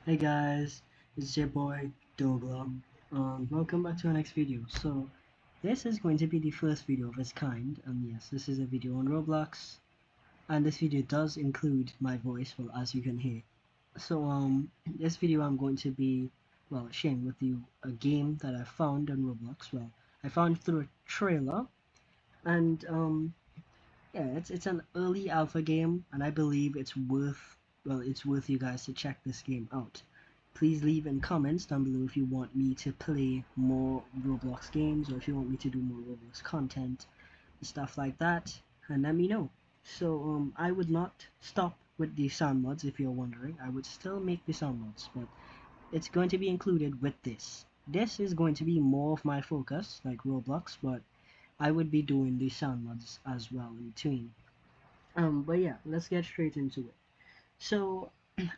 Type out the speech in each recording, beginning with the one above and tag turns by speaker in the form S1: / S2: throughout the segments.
S1: Hey guys, it's your boy Dogla. Welcome back to our next video. So this is going to be the first video of its kind, and yes, this is a video on Roblox, and this video does include my voice, well, as you can hear. So this video I'm going to be, well, sharing with you a game that I found on Roblox. Well, I found through a trailer, and yeah, it's an early alpha game, and I believe it's worth you guys to check this game out. Please leave in comments down below if you want me to play more Roblox games, or if you want me to do more Roblox content and stuff like that, and let me know. So I would not stop with the sound mods, if you're wondering. I would still make the sound mods, but it's going to be included with this. This is going to be more of my focus, like Roblox, but I would be doing the sound mods as well in between. But yeah, let's get straight into it. So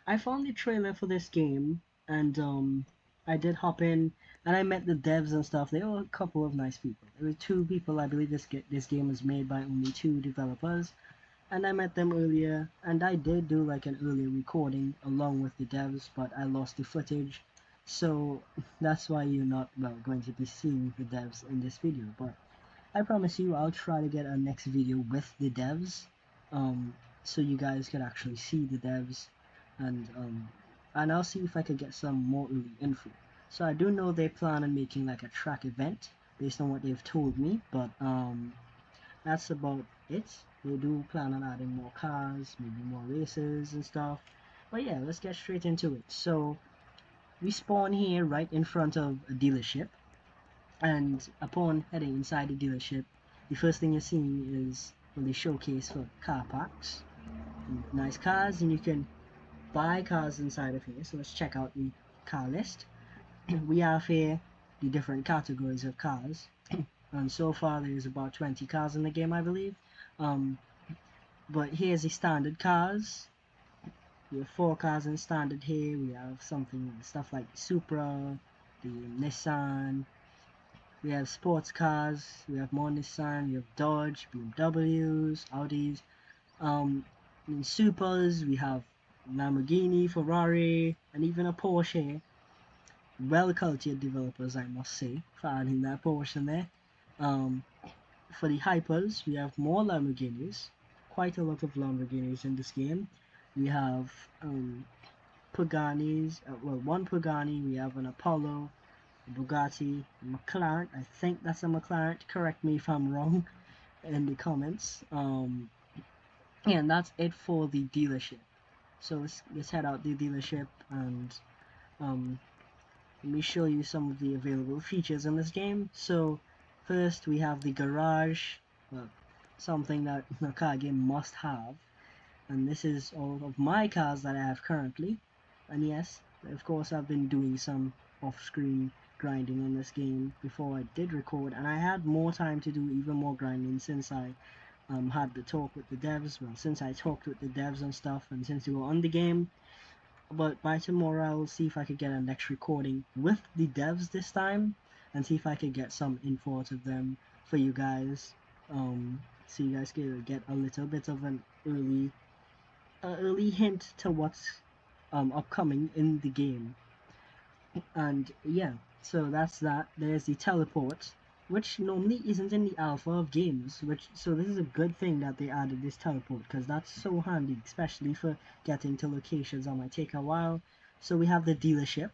S1: I found the trailer for this game, and I did hop in, and I met the devs and stuff. They were a couple of nice people. There were two people. I believe this game was made by only two developers, and I met them earlier. And I did do like an earlier recording along with the devs, but I lost the footage, so that's why you're not going to be seeing the devs in this video. But I promise you, I'll try to get a next video with the devs, um, so you guys can actually see the devs, and I'll see if I could get some more early info. So I do know they plan on making like a track event based on what they've told me, but that's about it. They do plan on adding more cars, maybe more races and stuff. But yeah, let's get straight into it. So we spawn here right in front of a dealership, and upon heading inside the dealership, the first thing you're seeing is the showcase for car parks. And nice cars, and you can buy cars inside of here. So let's check out the car list. We have here the different categories of cars, and so far there's about 20 cars in the game, I believe. Um, but here's the standard cars. We have 4 cars in standard here. We have stuff like Supra, the Nissan. We have sports cars, we have more Nissan, we have Dodge, BMWs, Audis, in supers, we have Lamborghini, Ferrari, and even a Porsche. Well cultured developers, I must say, for adding that Porsche in there. Um, for the hypers, we have more Lamborghinis, quite a lot of Lamborghinis in this game. We have Paganis, well, one Pagani, we have an Apollo, Bugatti, McLaren. I think that's a McLaren. Correct me if I'm wrong in the comments. And that's it for the dealership. So let's head out the dealership, and um, let me show you some of the available features in this game. So first we have the garage, well, something that a car game must have. And this is all of my cars that I have currently. And yes, of course I've been doing some off-screen grinding on this game before I did record, and I had more time to do even more grinding since I had the talk with the devs. Well, since I talked with the devs and stuff, and since we were on the game. But by tomorrow I will see if I could get a next recording with the devs this time, and see if I could get some info out of them for you guys, so you guys can get a little bit of an early hint to what's upcoming in the game. And yeah, so that's that. There's the teleport, which normally isn't in the alpha of games, so this is a good thing that they added this teleport, because that's so handy, especially for getting to locations that might take a while. So we have the dealership,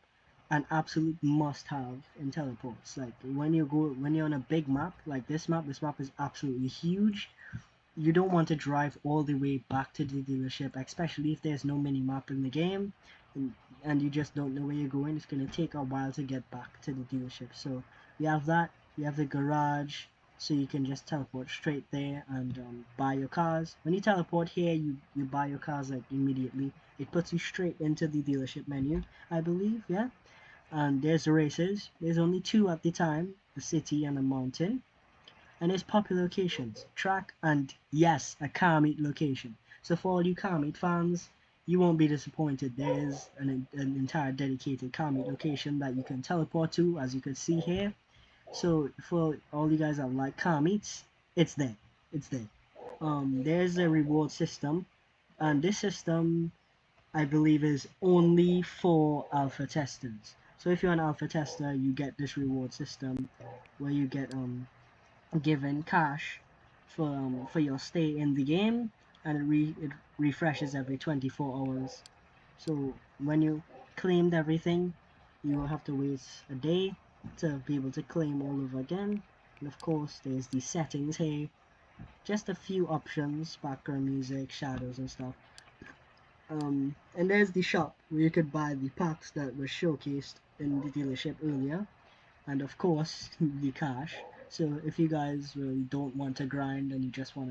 S1: an absolute must-have in teleports. Like when you're on a big map like this map is absolutely huge. You don't want to drive all the way back to the dealership, especially if there's no mini map in the game, and, and you just don't know where you're going. It's going to take a while to get back to the dealership. So we have that. We have the garage, so you can just teleport straight there and buy your cars. When you teleport here, you buy your cars like immediately. It puts you straight into the dealership menu, I believe. Yeah. And there's the races. There's only 2 at the time, the city and the mountain. And there's popular locations, track, and yes, a car meet location. So for all you car meet fans, you won't be disappointed. There's an entire dedicated car meet location that you can teleport to, as you can see here. So for all you guys that like car meets, it's there. It's there. There's a reward system, and this system, I believe is only for alpha testers. So if you're an alpha tester, you get this reward system where you get given cash for your stay in the game, and it refreshes every 24 hours. So when you claimed everything, you will have to wait a day to be able to claim all over again. And of course, there's the settings here, just a few options, background music, shadows and stuff. And there's the shop where you could buy the packs that were showcased in the dealership earlier, and of course the cash. So if you guys really don't want to grind and you just want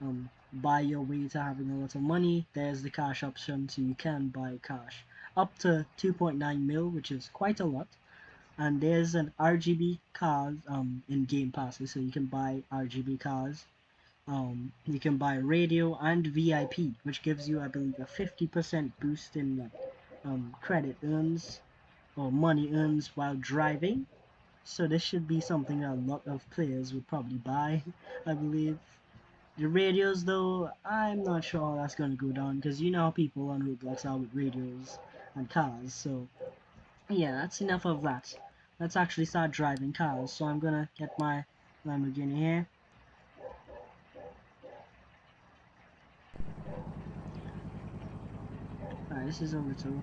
S1: to buy your way to having a lot of money, there's the cash option, so you can buy cash up to 2.9 mil, which is quite a lot. And there's an RGB cars in game passes, so you can buy RGB cars. You can buy radio and VIP, which gives you, I believe, a 50% boost in credit earns or money earns while driving. So this should be something that a lot of players would probably buy, I believe. The radios, though, I'm not sure how that's going to go down, because you know how people on Roblox are with radios and cars. So yeah, that's enough of that. Let's actually start driving cars. So I'm gonna get my Lamborghini here. Alright, this is a little...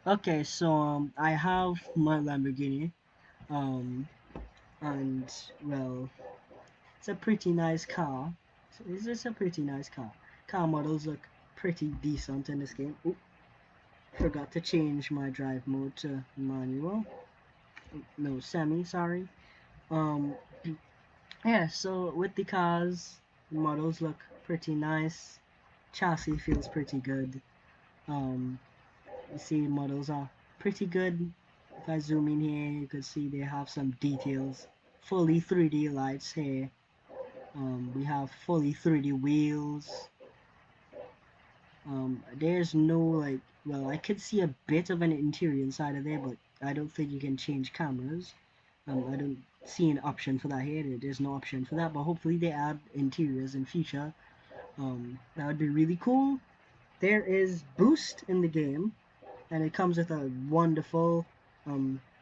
S1: Okay, so I have my Lamborghini, um, and well, it's a pretty nice car. It's just a pretty nice car. Car models look pretty decent in this game. Oop, forgot to change my drive mode to manual. No, semi, sorry. Um, yeah, so with the cars, the models look pretty nice. Chassis feels pretty good. Um, you see models are pretty good. If I zoom in here, you can see they have some details. Fully 3D lights here. We have fully 3D wheels. There's no like, well, I could see a bit of an interior inside of there, but I don't think you can change cameras. I don't see an option for that here. There's no option for that, but hopefully they add interiors in future. That would be really cool. There is boost in the game, and it comes with a wonderful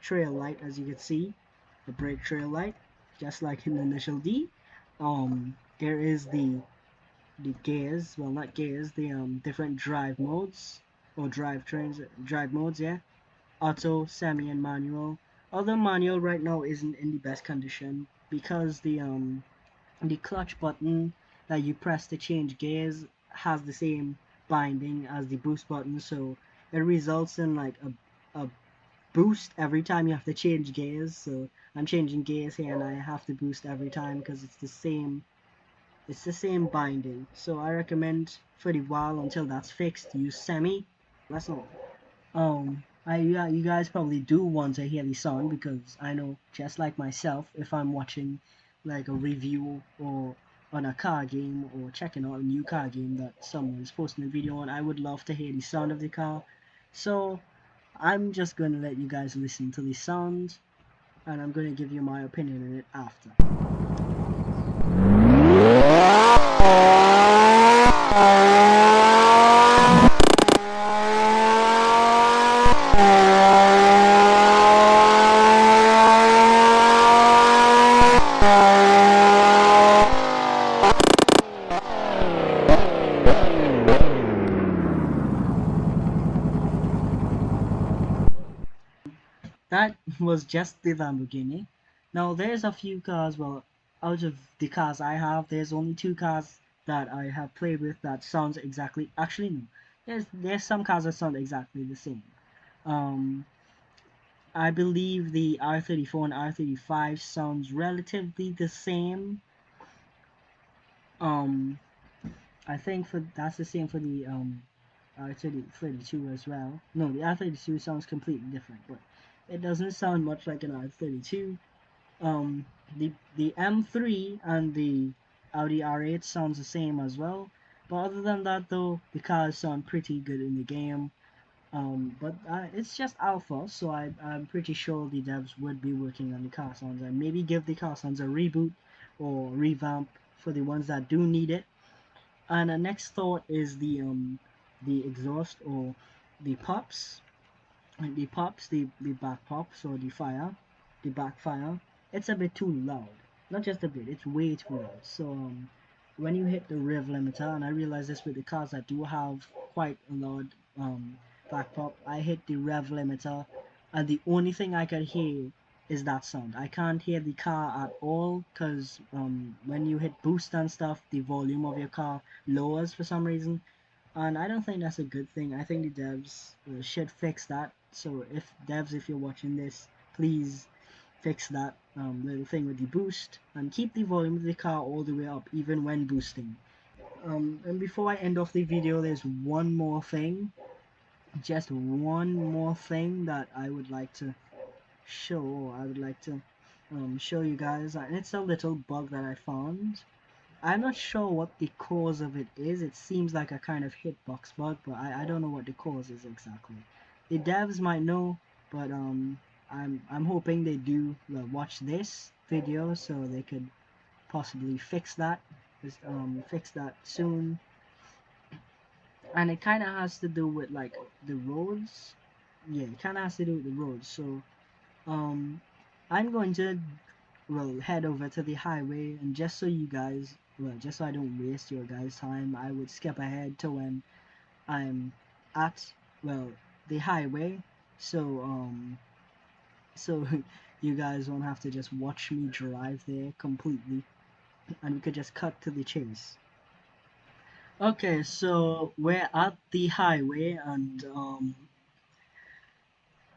S1: trail light, as you can see, the brake trail light, just like in the initial D. There is the gears, well, not gears, the different drive modes or drive modes, yeah. Auto, semi, and manual. Although manual right now isn't in the best condition because the clutch button that you press to change gears has the same binding as the boost button, so it results in like a boost every time you have to change gears. So I'm changing gears here and I have to boost every time because it's the same binding. So I recommend for the while until that's fixed, use semi. That's all. Yeah, you guys probably do want to hear the song because I know, just like myself, if I'm watching like a review or on a car game or checking out a new car game that someone's posting a video on, I would love to hear the sound of the car. So I'm just gonna let you guys listen to the sound, and I'm gonna give you my opinion on it after. That was just the Lamborghini. Now there's a few cars, well, out of the cars I have, there's only two cars that I have played with that sounds exactly, actually no, there's some cars that sound exactly the same. Um, I believe the R34 and R35 sounds relatively the same. Um, I think for that's the same for the R32 as well. No, the R32 sounds completely different, but it doesn't sound much like an R32. Um, the M3 and the Audi R8 sounds the same as well. But other than that, though, the cars sound pretty good in the game. But it's just alpha, so I'm pretty sure the devs would be working on the car sounds and maybe give the car sounds a reboot or revamp for the ones that do need it. And the next thought is the exhaust or the pops. And the pops, the back pops or the backfire, it's a bit too loud. Not just a bit, it's way too loud. So when you hit the rev limiter, and I realize this with the cars that do have quite a loud back pop, I hit the rev limiter, and the only thing I could hear is that sound. I can't hear the car at all because when you hit boost and stuff, the volume of your car lowers for some reason, and I don't think that's a good thing. I think the devs should fix that. So if devs, if you're watching this, please fix that little thing with the boost and keep the volume of the car all the way up even when boosting. And before I end off the video, there's one more thing, just one more thing that I would like to show. I would like to show you guys, and it's a little bug that I found. I'm not sure what the cause of it is. It seems like a kind of hitbox bug, but I don't know what the cause is exactly. The devs might know, but I'm hoping they do watch this video so they could possibly fix that. Fix that soon. And it kind of has to do with like the roads. Yeah, it kind of has to do with the roads. So um, I'm going to head over to the highway, and just so you guys, just so I don't waste your guys' time, I would skip ahead to when I'm at the highway, so so you guys won't have to just watch me drive there completely, and we could just cut to the chase. Okay, so we're at the highway, and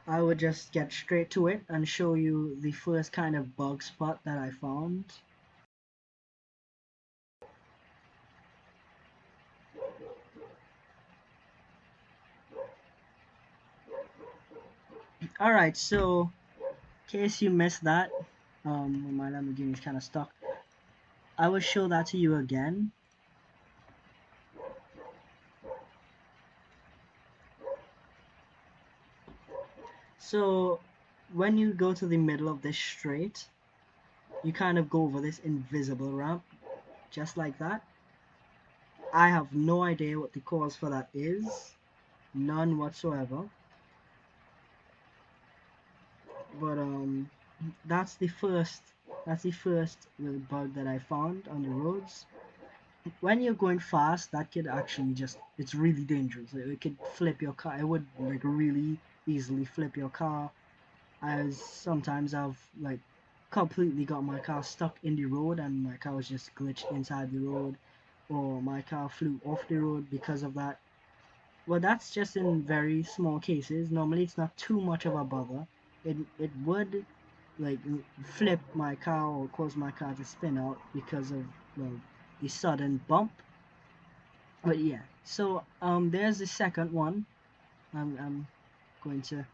S1: I would just get straight to it and show you the first kind of bug spot that I found. Alright, so in case you missed that, my Lamborghini is kind of stuck. I will show that to you again. So when you go to the middle of this straight, you kind of go over this invisible ramp, just like that. I have no idea what the cause for that is, none whatsoever. But that's the first little bug that I found on the roads. When you're going fast, that could actually it's really dangerous. It could flip your car. It would like really easily flip your car, as sometimes I've like completely got my car stuck in the road and my car was just glitched inside the road, or my car flew off the road because of that. Well, that's just in very small cases. Normally it's not too much of a bother. It would like flip my car or cause my car to spin out because of the sudden bump. But yeah, so there's the second one. I'm going to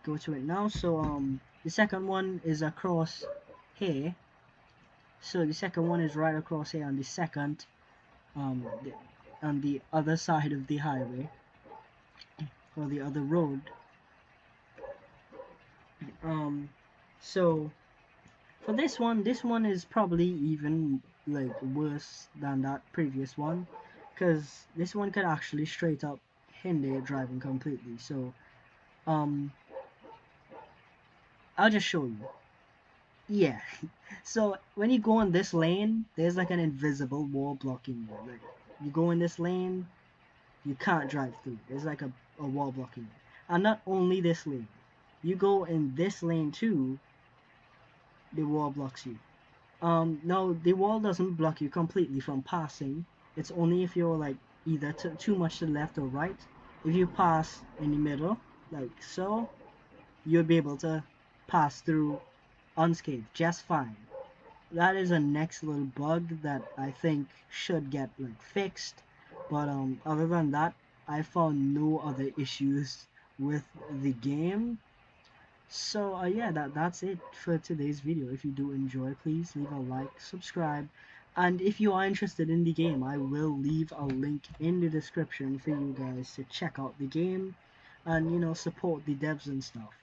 S1: go to it now. So the second one is across here. So the second one is right across here on the second on the other side of the highway, or the other road. So for this one is probably even like worse than that previous one, because this one could actually straight up hinder driving completely. So I'll just show you. Yeah, so when you go in this lane, there's like an invisible wall blocking you. Like you go in this lane, you can't drive through. There's like a wall blocking you. And not only this lane, you go in this lane too, the wall blocks you. No, the wall doesn't block you completely from passing. It's only if you're like either too much to the left or right. If you pass in the middle, like so, you'll be able to pass through unscathed just fine. That is a next little bug that I think should get like fixed. But other than that, I found no other issues with the game. So yeah, that's it for today's video. If you do enjoy, please leave a like, subscribe, and if you are interested in the game, I will leave a link in the description for you guys to check out the game and support the devs and stuff.